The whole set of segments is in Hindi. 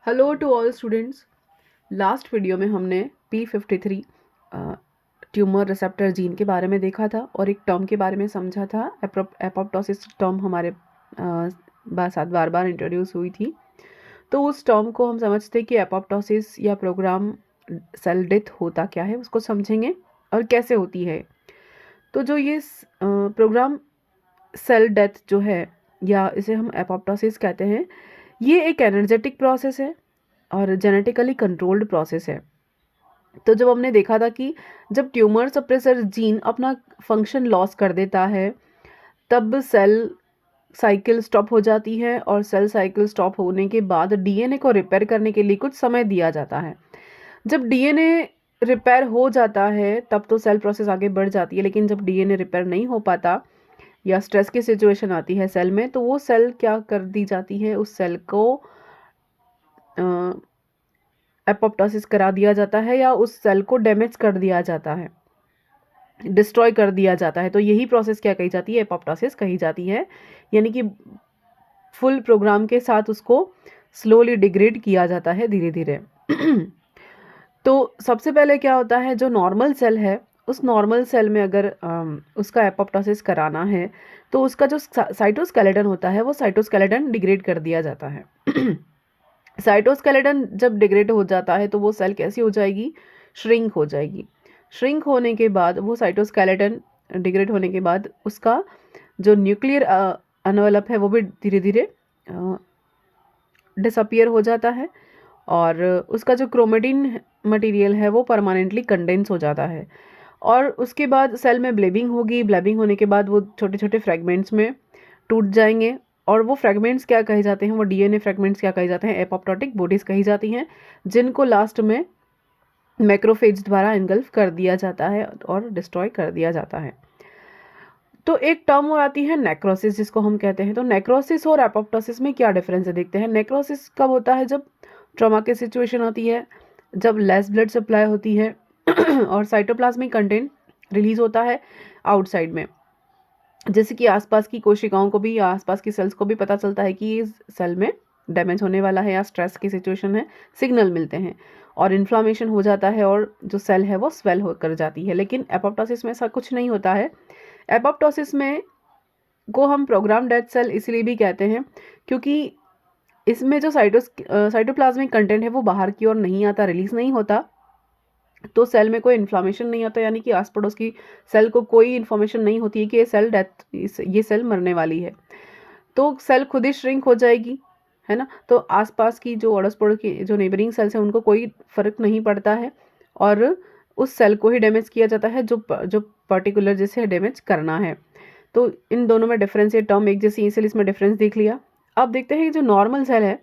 Hello to all students. Last video में हमने P53 ट्यूमर रिसेप्टर जीन के बारे में देखा था और एक टर्म के बारे में समझा था। एपोप्टोसिस टर्म हमारे साथ बार बार इंट्रोड्यूस हुई थी। तो उस टर्म को हम समझते कि एपोप्टोसिस या प्रोग्राम सेल डेथ होता क्या है, उसको समझेंगे और कैसे होती है। तो जो ये प्रोग्राम सेल डेथ जो है, या इसे हम एपोप्टोसिस कहते हैं, ये एक एनर्जेटिक प्रोसेस है और जेनेटिकली कंट्रोल्ड प्रोसेस है। तो जब हमने देखा था कि जब ट्यूमर सप्रेसर जीन अपना फंक्शन लॉस कर देता है, तब सेल साइकिल स्टॉप हो जाती है और सेल साइकिल स्टॉप होने के बाद डीएनए को रिपेयर करने के लिए कुछ समय दिया जाता है। जब डीएनए रिपेयर हो जाता है तब तो सेल प्रोसेस आगे बढ़ जाती है, लेकिन जब डीएनए रिपेयर नहीं हो पाता या स्ट्रेस की सिचुएशन आती है सेल में, तो वो सेल क्या कर दी जाती है, उस सेल को एपोप्टोसिस करा दिया जाता है या उस सेल को डैमेज कर दिया जाता है, डिस्ट्रॉय कर दिया जाता है। तो यही प्रोसेस क्या कही जाती है, एपोप्टोसिस कही जाती है। यानी कि फुल प्रोग्राम के साथ उसको स्लोली डिग्रेड किया जाता है, धीरे धीरे। तो सबसे पहले क्या होता है, जो नॉर्मल सेल है, उस नॉर्मल सेल में अगर उसका एपोप्टोसिस कराना है तो उसका जो साइटोस्केलेटन होता है वो साइटोस्केलेटन डिग्रेड कर दिया जाता है। साइटोस्केलेटन जब डिग्रेड हो जाता है तो वो सेल कैसी हो जाएगी, श्रिंक हो जाएगी। श्रिंक होने के बाद वो साइटोस्केलेटन डिग्रेड होने के बाद उसका जो न्यूक्लियर एनवेलप है वो भी धीरे धीरे डिसअपियर हो जाता है और उसका जो क्रोमेटिन मटेरियल है वो परमानेंटली कंडेंस हो जाता है। और उसके बाद सेल में ब्लीडिंग होगी। ब्लीडिंग होने के बाद वो छोटे छोटे फ्रेगमेंट्स में टूट जाएंगे और वो फ्रेगमेंट्स क्या कहे जाते हैं, वो डीएनए फ्रेगमेंट्स क्या कहे जाते हैं, एपोप्टोटिक बॉडीज कही जाती हैं, जिनको लास्ट में मैक्रोफेज द्वारा एंगल्फ कर दिया जाता है और डिस्ट्रॉय कर दिया जाता है। तो एक टर्म और आती है नेक्रोसिस, जिसको हम कहते हैं। तो नेक्रोसिस और एपोप्टोसिस में क्या डिफरेंस है, देखते हैं। नेक्रोसिस कब होता है, जब ट्रॉमा की सिचुएशन आती है, जब लेस ब्लड सप्लाई होती है और साइटोप्लाज्मिक कंटेंट रिलीज होता है आउटसाइड में, जैसे कि आसपास की कोशिकाओं को भी या आसपास की सेल्स को भी पता चलता है कि इस सेल में डैमेज होने वाला है या स्ट्रेस की सिचुएशन है, सिग्नल मिलते हैं और इन्फ्लामेशन हो जाता है और जो सेल है वो स्वेल होकर जाती है। लेकिन एपोप्टोसिस में ऐसा कुछ नहीं होता है। एपोप्टोसिस में को हम प्रोग्राम डेड सेल इसलिए भी कहते हैं क्योंकि इसमें जो साइटोप्लाज्मिक कंटेंट है वो बाहर की ओर नहीं आता, रिलीज नहीं होता, तो सेल में कोई इन्फ्लामेशन नहीं आता। यानी कि आस पड़ोस की सेल को कोई इन्फॉर्मेशन नहीं होती है कि ये सेल मरने वाली है। तो सेल खुद ही श्रिंक हो जाएगी, है ना। तो आसपास की जो अड़ोस पड़ोस की जो नेबरिंग सेल्स हैं उनको कोई फर्क नहीं पड़ता है और उस सेल को ही डैमेज किया जाता है जो पर्टिकुलर जिसे डैमेज करना है। तो इन दोनों में डिफरेंस, ये टर्म एक जैसी, इसलिए इसमें डिफरेंस देख लिया। अब देखते हैं जो नॉर्मल सेल है,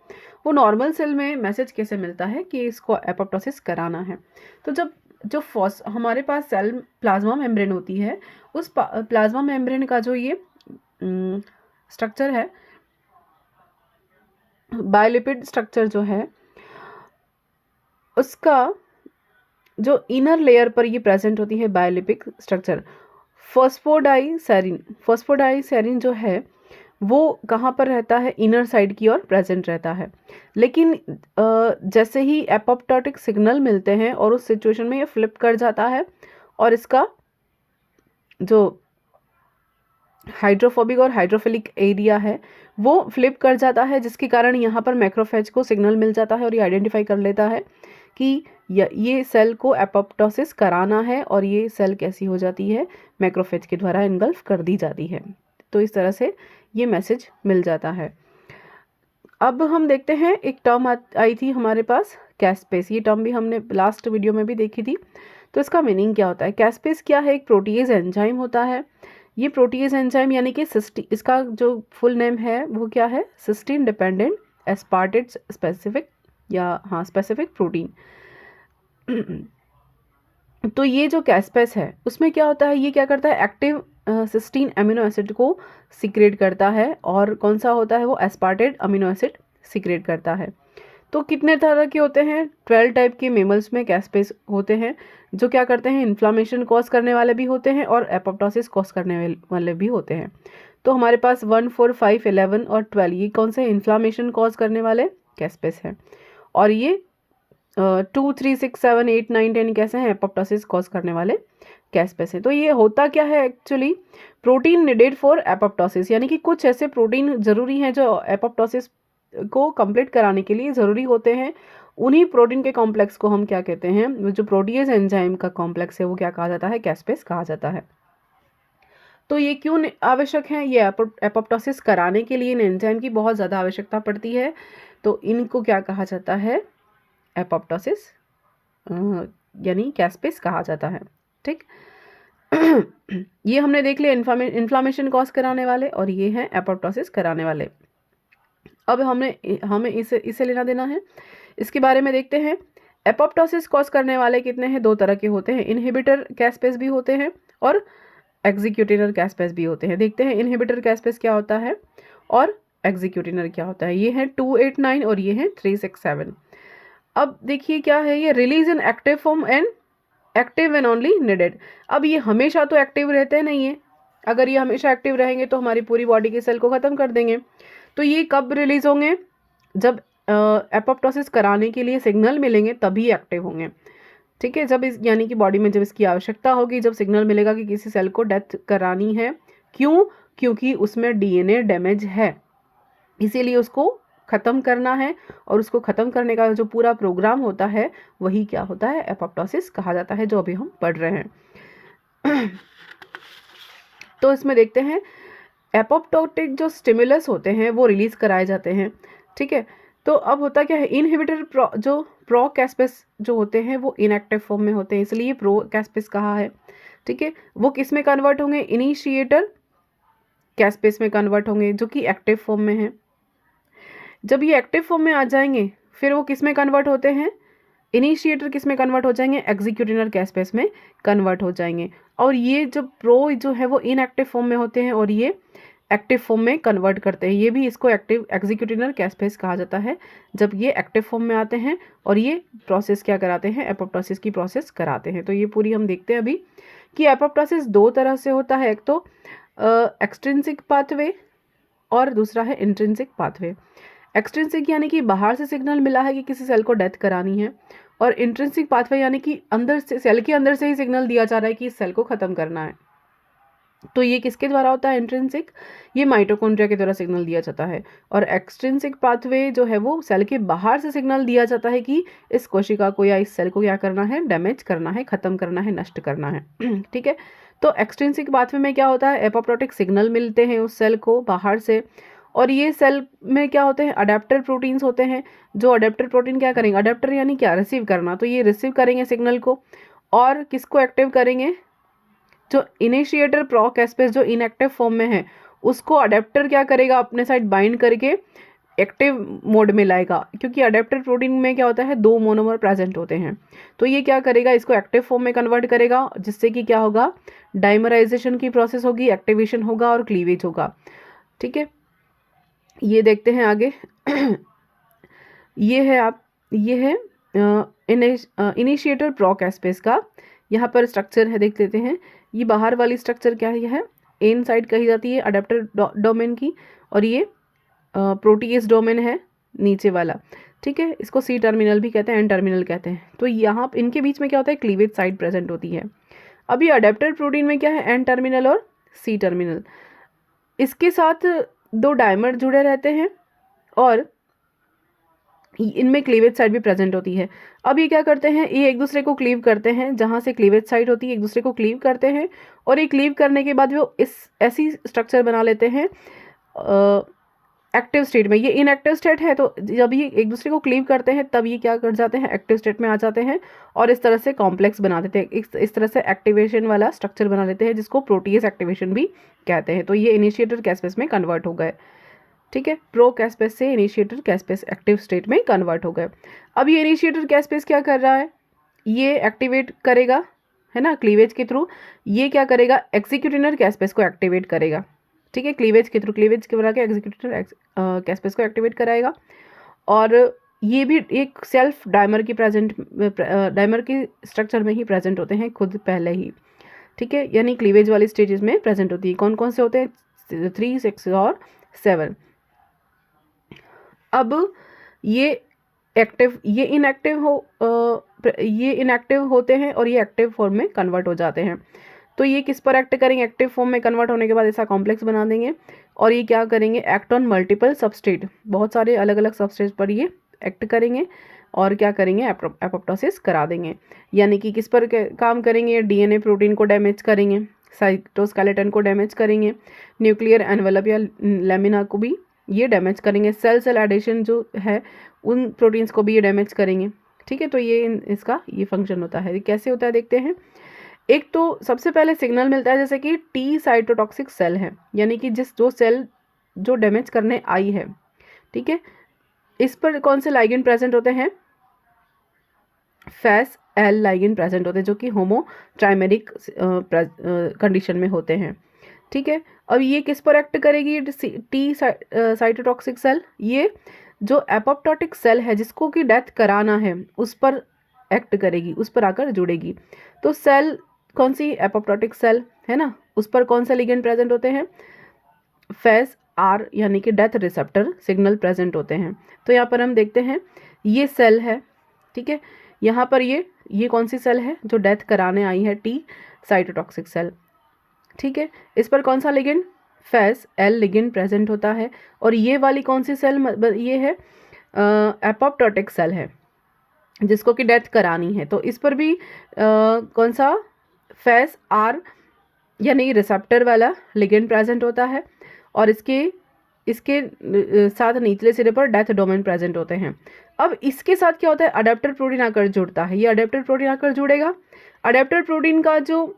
वो नॉर्मल सेल में मैसेज कैसे मिलता है कि इसको एपोप्टोसिस कराना है। तो जब जो हमारे पास सेल प्लाज्मा मेम्ब्रेन होती है, उस प्लाज्मा मेम्ब्रेन का जो ये स्ट्रक्चर है, बायोलिपिड स्ट्रक्चर जो है, उसका जो इनर लेयर पर ये प्रेजेंट होती है बायोलिपिक स्ट्रक्चर, फॉस्फोडाइसेरिन जो है वो कहाँ पर रहता है, इनर साइड की ओर प्रेजेंट रहता है। लेकिन जैसे ही एपोप्टोटिक सिग्नल मिलते हैं और उस सिचुएशन में ये फ्लिप कर जाता है और इसका जो हाइड्रोफोबिक और हाइड्रोफिलिक एरिया है वो फ्लिप कर जाता है, जिसके कारण यहाँ पर मैक्रोफेज को सिग्नल मिल जाता है और ये आइडेंटिफाई कर लेता है कि ये सेल को एपोप्टोसिस कराना है और ये सेल कैसी हो जाती है, मैक्रोफेज के द्वारा इनगल्फ कर दी जाती है। तो इस तरह से ये मैसेज मिल जाता है। अब हम देखते हैं, एक टर्म आई थी हमारे पास, कैस्पेस। ये टर्म भी हमने लास्ट वीडियो में भी देखी थी। तो इसका मीनिंग क्या होता है, कैस्पेस क्या है, एक प्रोटीएज एंजाइम होता है। ये प्रोटीएज एंजाइम यानी कि इसका जो फुल नेम है वो क्या है, सिस्टीन डिपेंडेंट एस्पार्टेट स्पेसिफिक, या हाँ स्पेसिफिक प्रोटीन। तो ये जो कैस्पेस है उसमें क्या होता है, ये क्या करता है, एक्टिव सिस्टीन अमीनो एसिड को सीक्रेट करता है। और कौन सा होता है, वो एस्पार्टेट अमीनो एसिड सीक्रेट करता है। तो कितने तरह के होते हैं, 12 टाइप के मेमल्स में कैस्पेस होते हैं, जो क्या करते हैं, इन्फ्लामेशन कॉज करने वाले भी होते हैं और एपोप्टोसिस कॉज करने वाले भी होते हैं। तो हमारे पास 1, 4, 5, 11 और 12 ये कौन से इन्फ्लामेशन कॉज करने वाले कैस्पेस हैं। और ये 2, 3, 6, 7, 8, 9, 10 कैसे हैं, एपोप्टोसिस कॉज करने वाले कैस्पेस हैं। तो ये होता क्या है actually, protein needed for apoptosis, यानी कि कुछ ऐसे प्रोटीन जरूरी हैं जो एपोप्टोसिस को कंप्लीट कराने के लिए ज़रूरी होते हैं। उन्हीं प्रोटीन के कॉम्प्लेक्स को हम क्या कहते हैं, जो प्रोटीएज एंजाइम का कॉम्प्लेक्स है वो क्या कहा जाता है, कैस्पेस कहा जाता है। तो ये क्यों आवश्यक है, ये एपोप्टोसिस कराने के लिए इन एंजाइम की बहुत ज़्यादा आवश्यकता पड़ती है। तो इनको क्या कहा जाता है, एपोप्टोसिस यानी कैस्पेस कहा जाता है। ठीक ये हमने देख लिया इन्फ्लामेशन कॉज कराने वाले, और ये हैं एपोप्टोसिस कराने वाले। अब हमें इसे लेना देना है, इसके बारे में देखते हैं। एपोप्टोसिस कॉज करने वाले कितने हैं, दो तरह के होते हैं, इनहिबिटर कैस्पेस भी होते हैं और एग्जीक्यूटिनर कैस्पेस भी होते हैं। देखते हैं इनहिबिटर कैस्पेस क्या होता है और एग्जीक्यूटिनर क्या होता है। ये है 2, 8, 9 और ये है 3, 6, 7। अब देखिए क्या है, ये release in active form and active and only needed. अब ये हमेशा तो एक्टिव रहते नहीं है, अगर ये हमेशा एक्टिव रहेंगे तो हमारी पूरी बॉडी के सेल को ख़त्म कर देंगे। तो ये कब रिलीज होंगे, जब एपोप्टोसिस कराने के लिए सिग्नल मिलेंगे तभी एक्टिव होंगे। ठीक है, जब इस यानी कि बॉडी में जब इसकी आवश्यकता होगी, जब सिग्नल मिलेगा कि किसी सेल को डेथ करानी है। क्यों, क्योंकि उसमें डीएनए डैमेज है, इसीलिए उसको ख़त्म करना है, और उसको ख़त्म करने का जो पूरा प्रोग्राम होता है वही क्या होता है, एपोप्टोसिस कहा जाता है, जो अभी हम पढ़ रहे हैं। तो इसमें देखते हैं एपोप्टोटिक जो स्टिमुलस होते हैं वो रिलीज कराए जाते हैं। ठीक है, तो अब होता क्या है, इनहिबिटर जो प्रो कैस्पेस जो होते हैं वो इनएक्टिव फॉर्म में होते हैं, इसलिए प्रो कैस्पेस कहा है। ठीक है, वो किस में कन्वर्ट होंगे, इनिशिएटर कैस्पेस में कन्वर्ट होंगे, जो कि एक्टिव फॉर्म में है। जब ये एक्टिव फॉर्म में आ जाएंगे फिर वो किस में कन्वर्ट होते हैं, इनिशिएटर किस में कन्वर्ट हो जाएंगे, एग्जीक्यूटिनर कैस्पेस में कन्वर्ट हो जाएंगे। और ये जो प्रो जो है वो इनएक्टिव फॉर्म में होते हैं और ये एक्टिव फॉर्म में कन्वर्ट करते हैं। ये भी इसको एक्टिव एग्जीक्यूटिनर कैस्पेस कहा जाता है, जब ये एक्टिव फॉर्म में आते हैं और ये प्रोसेस क्या कराते हैं, एपोप्टोसिस की प्रोसेस कराते हैं। तो ये पूरी हम देखते हैं अभी कि एपोप्टोसिस दो तरह से होता है, एक तो एक्सट्रिंसिक पाथवे और दूसरा है इंट्रिंसिक पाथवे। एक्सट्रिंसिक यानी कि बाहर से सिग्नल मिला है कि किसी सेल को डेथ करानी है, और इंट्रिंसिक पाथवे यानी कि अंदर से, सेल के अंदर से ही सिग्नल दिया जा रहा है कि इस सेल को ख़त्म करना है। तो ये किसके द्वारा होता है, इंट्रिंसिक, ये माइटोकॉन्ड्रिया के द्वारा सिग्नल दिया जाता है। और एक्सट्रिंसिक पाथवे जो है वो सेल के बाहर से सिग्नल दिया जाता है कि इस कोशिका को या इस सेल को क्या करना है, डैमेज करना है, ख़त्म करना है, नष्ट करना है। ठीक है, तो एक्सट्रिंसिक पाथवे में क्या होता है, एपोप्टोटिक सिग्नल मिलते हैं उस सेल को बाहर से, और ये सेल में क्या होते हैं, अडेप्टर प्रोटीन्स होते हैं। जो अडेप्टर प्रोटीन क्या करेंगे, अडेप्टर यानी क्या, रिसीव करना, तो ये रिसीव करेंगे सिग्नल को और किसको एक्टिव करेंगे, जो इनिशिएटर प्रो कैस्पेस जो इनएक्टिव फॉर्म में है उसको अडेप्टर क्या करेगा, अपने साइड बाइंड करके एक्टिव मोड में लाएगा, क्योंकि अडेप्टर प्रोटीन में क्या होता है, दो मोनोमर प्रेजेंट होते हैं। तो ये क्या करेगा, इसको एक्टिव फॉर्म में कन्वर्ट करेगा, जिससे कि क्या होगा, डाइमराइजेशन की प्रोसेस होगी, एक्टिवेशन होगा और क्लीवेज होगा। ठीक है, ये देखते हैं आगे। ये है इनिशिएटर प्रो कैस्पेस का यहाँ पर स्ट्रक्चर है, देख लेते हैं। ये बाहर वाली स्ट्रक्चर क्या है, एन साइड कही जाती है अडेप्टर डोमेन की, और ये प्रोटीएस डोमेन है नीचे वाला। ठीक है, इसको सी टर्मिनल भी कहते हैं, एन टर्मिनल कहते हैं। तो यहाँ इनके बीच में क्या होता है, क्लीवेज साइड प्रेजेंट होती है। अब ये अडेप्टर प्रोटीन में क्या है, एन टर्मिनल और सी टर्मिनल, इसके साथ दो डायमर जुड़े रहते हैं और इनमें क्लीवेज साइड भी प्रेजेंट होती है। अब ये क्या करते हैं, ये एक दूसरे को क्लीव करते हैं, जहाँ से क्लीवेज साइड होती है एक दूसरे को क्लीव करते हैं, और ये क्लीव करने के बाद वो इस ऐसी स्ट्रक्चर बना लेते हैं एक्टिव स्टेट में। ये इनएक्टिव स्टेट है, तो जब ये एक दूसरे को क्लीव करते हैं तब ये क्या कर जाते हैं, एक्टिव स्टेट में आ जाते हैं, और इस तरह से कॉम्प्लेक्स बना देते हैं, इस तरह से एक्टिवेशन वाला स्ट्रक्चर बना लेते हैं, जिसको प्रोटीएस एक्टिवेशन भी कहते हैं। तो ये इनिशिएटर कैस्पेस में कन्वर्ट हो गए। ठीक है, प्रो कैस्पेस से इनिशिएटर कैस्पेस एक्टिव स्टेट में कन्वर्ट हो गए। अब ये इनिशिएटर कैस्पेस क्या कर रहा है, ये एक्टिवेट करेगा, है ना, क्लीवेज के थ्रू। ये क्या करेगा, एग्जीक्यूटिनर कैस्पेस को एक्टिवेट करेगा। ठीक है, क्लीवेज के थ्रू, क्लीवेज के बना के एग्जीक्यूटिनर कैस्पेस को एक्टिवेट कराएगा। और ये भी एक सेल्फ डायमर की स्ट्रक्चर में ही प्रेजेंट होते हैं खुद पहले ही। ठीक है, यानी क्लीवेज वाली स्टेजेस में प्रेजेंट होती है। कौन कौन से होते हैं, 3, 6 और 7। अब ये एक्टिव, ये इनएक्टिव होते हैं और ये एक्टिव फॉर्म में कन्वर्ट हो जाते हैं। तो ये किस पर एक्ट करेंगे, एक्टिव फॉर्म में कन्वर्ट होने के बाद ऐसा कॉम्प्लेक्स बना देंगे और ये क्या करेंगे, एक्ट ऑन मल्टीपल सबस्ट्रेट, बहुत सारे अलग अलग सबस्ट्रेट पर ये एक्ट करेंगे और क्या करेंगे, एपोप्टोसिस करा देंगे। यानी कि किस पर काम करेंगे, डीएनए प्रोटीन को डैमेज करेंगे, साइटोस्केलेटन को डैमेज करेंगे, न्यूक्लियर एनवेलप या लेमिना को भी ये डैमेज करेंगे, सेल एडिशन जो है उन प्रोटीन्स को भी ये डैमेज करेंगे। ठीक है, तो ये इसका ये फंक्शन होता है। कैसे होता है देखते हैं। एक तो सबसे पहले सिग्नल मिलता है जैसे कि टी साइटोटॉक्सिक सेल है, यानी कि जो सेल जो डैमेज करने आई है, ठीक है, इस पर कौन से लाइगेंड प्रेजेंट होते हैं, फेस एल लाइगेंड प्रेजेंट होते हैं जो कि होमो ट्राइमेरिक कंडीशन में होते हैं। ठीक है, अब ये किस पर एक्ट करेगी, टी साइटोटॉक्सिक सेल, ये जो एपोप्टोटिक सेल है जिसको कि डेथ कराना है उस पर एक्ट करेगी, उस पर आकर जुड़ेगी। तो सेल कौन सी, एपोप्टोटिक सेल है ना, उस पर कौन सा लिगेंड प्रेजेंट होते हैं, फेस आर यानी कि डेथ रिसेप्टर सिग्नल प्रेजेंट होते हैं। तो यहाँ पर हम देखते हैं ये सेल है, ठीक है, यहाँ पर ये कौन सी सेल है जो डेथ कराने आई है, टी साइटोटॉक्सिक सेल। ठीक है, इस पर कौन सा ligand, face L ligand present होता है और ये वाली कौन सी सेल, ये है एपोप्टोटिक सेल है जिसको कि डेथ करानी है। तो इस पर भी कौन सा, फेस आर यानी रिसेप्टर वाला लिगेंड प्रेजेंट होता है और इसके साथ निचले सिरे पर डेथ डोमेन प्रेजेंट होते हैं। अब इसके साथ क्या होता है, अडेप्टर प्रोटीन आकर जुड़ता है, ये अडेप्टर प्रोटीन आकर जुड़ेगा। अडेप्टर प्रोटीन का जो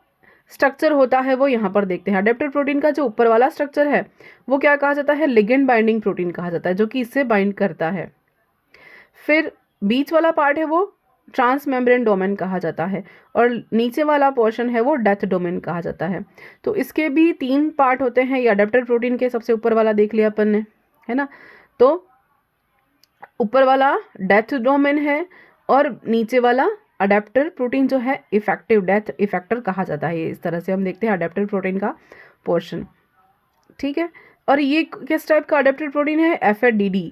स्ट्रक्चर होता है वो यहाँ पर देखते हैं। अडेप्टर प्रोटीन का जो ऊपर वाला स्ट्रक्चर है वो क्या कहा जाता है, लिगेंड बाइंडिंग प्रोटीन कहा जाता है, जो कि इससे बाइंड करता है। फिर बीच वाला पार्ट है वो ट्रांस मेम्ब्रेन डोमेन कहा जाता है और नीचे वाला पोर्शन है वो डेथ डोमेन कहा जाता है। तो इसके भी 3 पार्ट होते हैं। ये अडेप्टर प्रोटीन के सबसे ऊपर वाला देख लिया अपन ने, है ना। तो ऊपर वाला डेथ डोमेन है और नीचे वाला अडेप्टर प्रोटीन जो है इफेक्टिव डेथ इफेक्टर कहा जाता है। इस तरह से हम देखते हैं अडेप्टर प्रोटीन का पोर्शन, ठीक है। और ये किस टाइप का अडेप्टर प्रोटीन है, एफएडीडी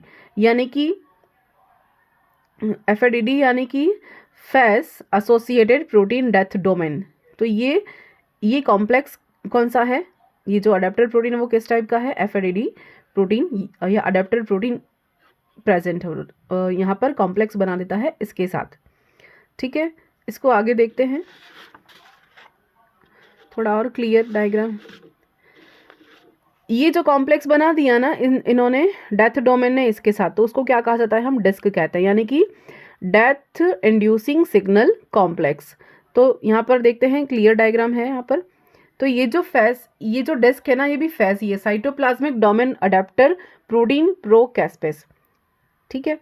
यानी कि face associated protein death domain. तो ये कॉम्प्लेक्स कौन सा है, ये जो अडेप्टर प्रोटीन है वो किस टाइप का है, एफएडीडी प्रोटीन या अडेप्टर प्रोटीन प्रेजेंट है, यहाँ पर कॉम्प्लेक्स बना देता है इसके साथ, ठीक है। इसको आगे देखते हैं थोड़ा और क्लियर डायग्राम। ये जो कॉम्प्लेक्स बना दिया ना इन्होंने डेथ डोमेन ने इसके साथ, तो उसको क्या कहा जाता है, हम डिस्क कहते हैं, यानी कि डेथ इंड्यूसिंग सिग्नल कॉम्प्लेक्स। तो यहाँ पर देखते हैं क्लियर डायग्राम है यहाँ पर। तो ये जो डिस्क है ना, ये भी फेस ही है, साइटोप्लाज्मिक डोमेन अडेप्टर प्रोटीन प्रोकैस्पेस, ठीक है।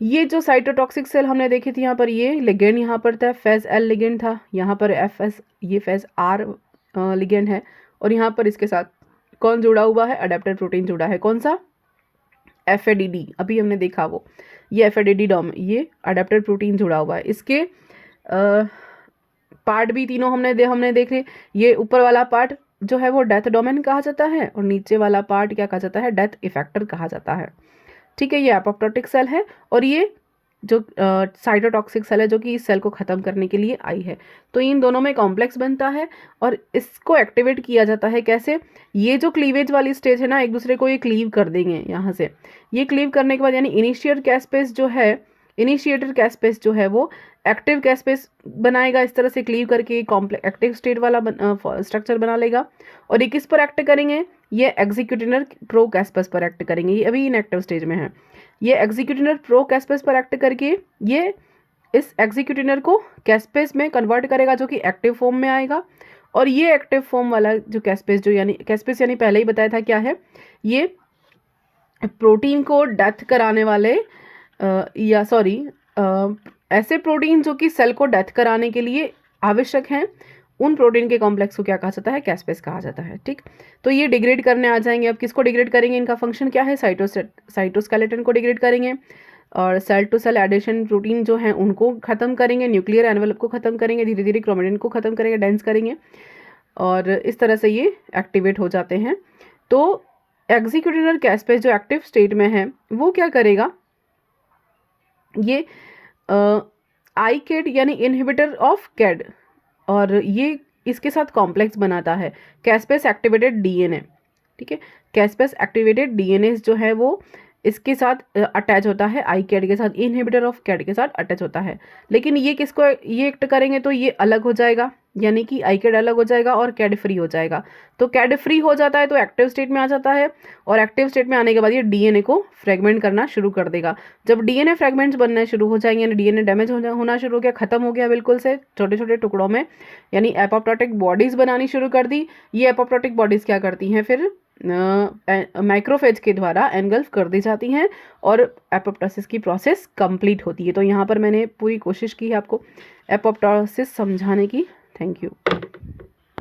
ये जो साइटोटॉक्सिक सेल हमने देखी थी यहाँ पर, ये लिगेंड यहाँ पर था, फेस एल लिगेंड था, यहाँ पर ये फेस आर लिगेंड है और यहाँ पर इसके साथ कौन जुड़ा हुआ है, अडेप्टर प्रोटीन जुड़ा है, कौन सा, एफएडीडी, अभी हमने देखा वो, ये एफएडीडी ये अडेप्टर प्रोटीन जुड़ा हुआ है। इसके पार्ट भी तीनों हमने देखे। ये ऊपर वाला पार्ट जो है वो डेथ डोमेन कहा जाता है और नीचे वाला पार्ट क्या कहा जाता है, डेथ इफेक्टर कहा जाता है, ठीक है। ये एपोप्टोटिक सेल है और ये जो साइटोटॉक्सिक सेल है जो कि इस सेल को ख़त्म करने के लिए आई है। तो इन दोनों में कॉम्प्लेक्स बनता है और इसको एक्टिवेट किया जाता है कैसे, ये जो क्लीवेज वाली स्टेज है ना, एक दूसरे को ये क्लीव कर देंगे यहाँ से। ये क्लीव करने के बाद यानी इनिशिएटर कैस्पेस जो है वो एक्टिव कैस्पेस बनाएगा, इस तरह से क्लीव करके एक्टिव स्टेट वाला स्ट्रक्चर बना लेगा। और ये किस पर एक्ट करेंगे, ये एग्जीक्यूटिनर प्रोकैस्पेस पर एक्ट करेंगे, ये अभी इनएक्टिव स्टेज में है। ये एग्जीक्यूटिनर प्रोकैस्पेस पर एक्ट करके ये इस एग्जीक्यूटिनर को कैस्पेस में कन्वर्ट करेगा जो कि एक्टिव फॉर्म में आएगा। और ये एक्टिव फॉर्म वाला जो कैस्पेस यानी पहले ही बताया था क्या है, ये प्रोटीन को डेथ कराने वाले ऐसे प्रोटीन जो कि सेल को डेथ कराने के लिए आवश्यक हैं, उन प्रोटीन के कॉम्प्लेक्स को क्या कहा जाता है, कैस्पेस कहा जाता है, ठीक। तो ये डिग्रेड करने आ जाएंगे। अब किसको डिग्रेड करेंगे, इनका फंक्शन क्या है, साइटोस्केलेटन को डिग्रेड करेंगे और cell to cell adhesion protein जो हैं उनको ख़त्म करेंगे, न्यूक्लियर एनवेलप को ख़त्म करेंगे, धीरे धीरे क्रोमेटिन को ख़त्म करेंगे, डेंस करेंगे और इस तरह से ये एक्टिवेट हो जाते हैं। तो एग्जीक्यूटिनर कैस्पेस जो एक्टिव स्टेट में है वो क्या करेगा, ये आई कैड यानी इनहिबिटर ऑफ कैड, और ये इसके साथ कॉम्प्लेक्स बनाता है कैस्पेस एक्टिवेटेड डीएनए। ठीक है, कैस्पेस एक्टिवेटेड डीएनए जो है वो इसके साथ अटैच होता है, आई कैड के साथ, इनहिबिटर ऑफ कैड के साथ अटैच होता है। लेकिन ये किसको ये एक्ट करेंगे तो ये अलग हो जाएगा, यानी कि आई कैड अलग हो जाएगा और कैड फ्री हो जाएगा। तो कैड फ्री हो जाता है तो एक्टिव स्टेट में आ जाता है, और एक्टिव स्टेट में आने के बाद ये डीएनए को फ्रेगमेंट करना शुरू कर देगा। जब डीएनए फ्रेगमेंट्स बनने शुरू हो जाएंगे, यानी डीएनए डैमेज होना शुरू हो गया, खत्म हो गया बिल्कुल से छोटे छोटे टुकड़ों में, यानी एपोप्टोटिक बॉडीज बनानी शुरू कर दी। ये एपोप्टोटिक बॉडीज क्या करती हैं फिर माइक्रोफेज के द्वारा एनगल्फ कर दी जाती हैं और एपोप्टोसिस की प्रोसेस कंप्लीट होती है। तो यहाँ पर मैंने पूरी कोशिश की है आपको एपोप्टोसिस समझाने की। Thank you.